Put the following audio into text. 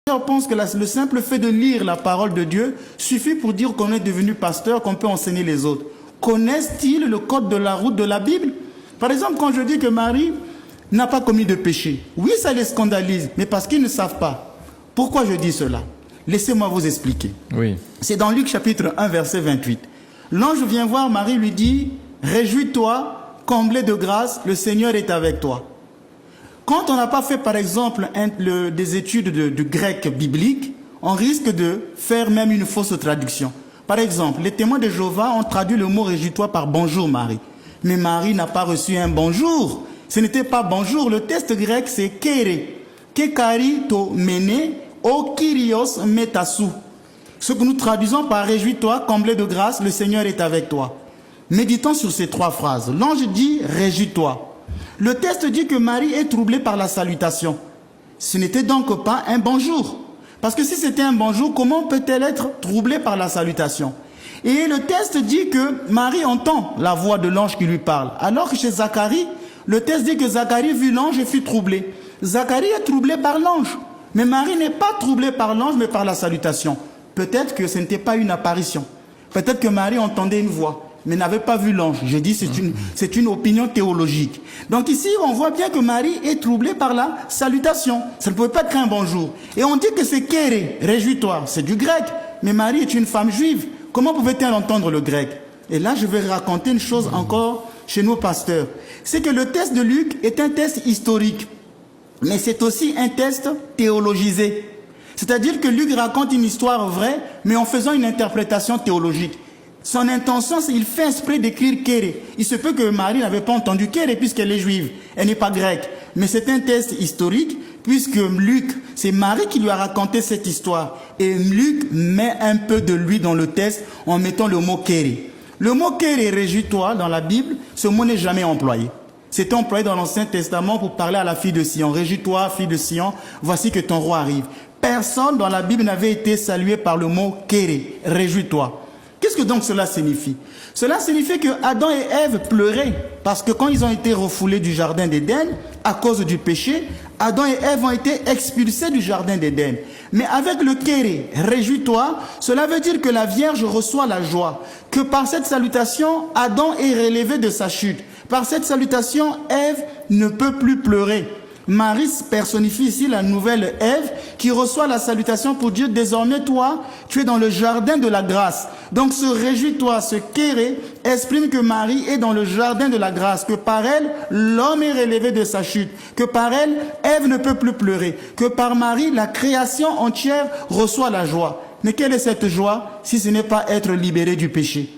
pense que le simple fait de lire la parole de Dieu suffit pour dire qu'on est devenu pasteur, qu'on peut enseigner les autres. Connaissent-ils le code de la route de la Bible? Par exemple, quand je dis que Marie n'a pas commis de péché, oui, ça les scandalise, mais parce qu'ils ne savent pas. Pourquoi je dis cela? Laissez-moi vous expliquer. Oui. C'est dans Luc chapitre 1, verset 28. L'ange vient voir Marie, lui dit, « Réjouis-toi, comblée de grâce, le Seigneur est avec toi. » Quand on n'a pas fait, par exemple, des études de grec biblique, on risque de faire même une fausse traduction. Par exemple, les témoins de Jéhovah ont traduit le mot « Réjouis-toi » par « Bonjour Marie ». Mais Marie n'a pas reçu un bonjour. Ce n'était pas bonjour. Le texte grec, c'est « Kere ». « Kekari to mene, o Kyrios metasu ». Ce que nous traduisons par « Réjouis-toi, comblé de grâce, le Seigneur est avec toi ». Méditons sur ces trois phrases. L'ange dit « Réjouis-toi ». Le texte dit que Marie est troublée par la salutation. Ce n'était donc pas un bonjour. Parce que si c'était un bonjour, comment peut-elle être troublée par la salutation? Et le texte dit que Marie entend la voix de l'ange qui lui parle. Alors que chez Zacharie, le texte dit que Zacharie vit l'ange et fut troublé. Zacharie est troublé par l'ange. Mais Marie n'est pas troublée par l'ange, mais par la salutation. Peut-être que ce n'était pas une apparition. Peut-être que Marie entendait une voix, mais n'avait pas vu l'ange. J'ai dit c'est une opinion théologique. Donc ici, on voit bien que Marie est troublée par la salutation. Ça ne pouvait pas être un bonjour. Et on dit que c'est kéré, réjouis-toi. C'est du grec. Mais Marie est une femme juive. Comment pouvait-elle entendre le grec? Et là, je vais raconter une chose encore chez nos pasteurs. C'est que le texte de Luc est un texte historique. Mais c'est aussi un texte théologisé. C'est-à-dire que Luc raconte une histoire vraie, mais en faisant une interprétation théologique. Son intention, c'est qu'il fait exprès d'écrire Kéré. Il se peut que Marie n'avait pas entendu Kéré puisqu'elle est juive. Elle n'est pas grecque. Mais c'est un texte historique puisque Luc, c'est Marie qui lui a raconté cette histoire. Et Luc met un peu de lui dans le texte en mettant le mot Kéré. Le mot Kéré, réjouis-toi, dans la Bible, ce mot n'est jamais employé. C'est employé dans l'Ancien Testament pour parler à la fille de Sion. Réjouis-toi, fille de Sion, voici que ton roi arrive. Personne dans la Bible n'avait été salué par le mot Kéré, réjouis-toi. Qu'est-ce que donc cela signifie? Cela signifie que Adam et Ève pleuraient parce que quand ils ont été refoulés du jardin d'Éden, à cause du péché, Adam et Ève ont été expulsés du jardin d'Éden. Mais avec le Kéré, réjouis-toi, cela veut dire que la Vierge reçoit la joie, que par cette salutation, Adam est relevé de sa chute. Par cette salutation, Ève ne peut plus pleurer. Marie personnifie ici la nouvelle Ève qui reçoit la salutation pour Dieu. Désormais, toi, tu es dans le jardin de la grâce. Donc, ce réjouis-toi, ce kéré, exprime que Marie est dans le jardin de la grâce, que par elle, l'homme est relevé de sa chute, que par elle, Ève ne peut plus pleurer, que par Marie, la création entière reçoit la joie. Mais quelle est cette joie si ce n'est pas être libéré du péché?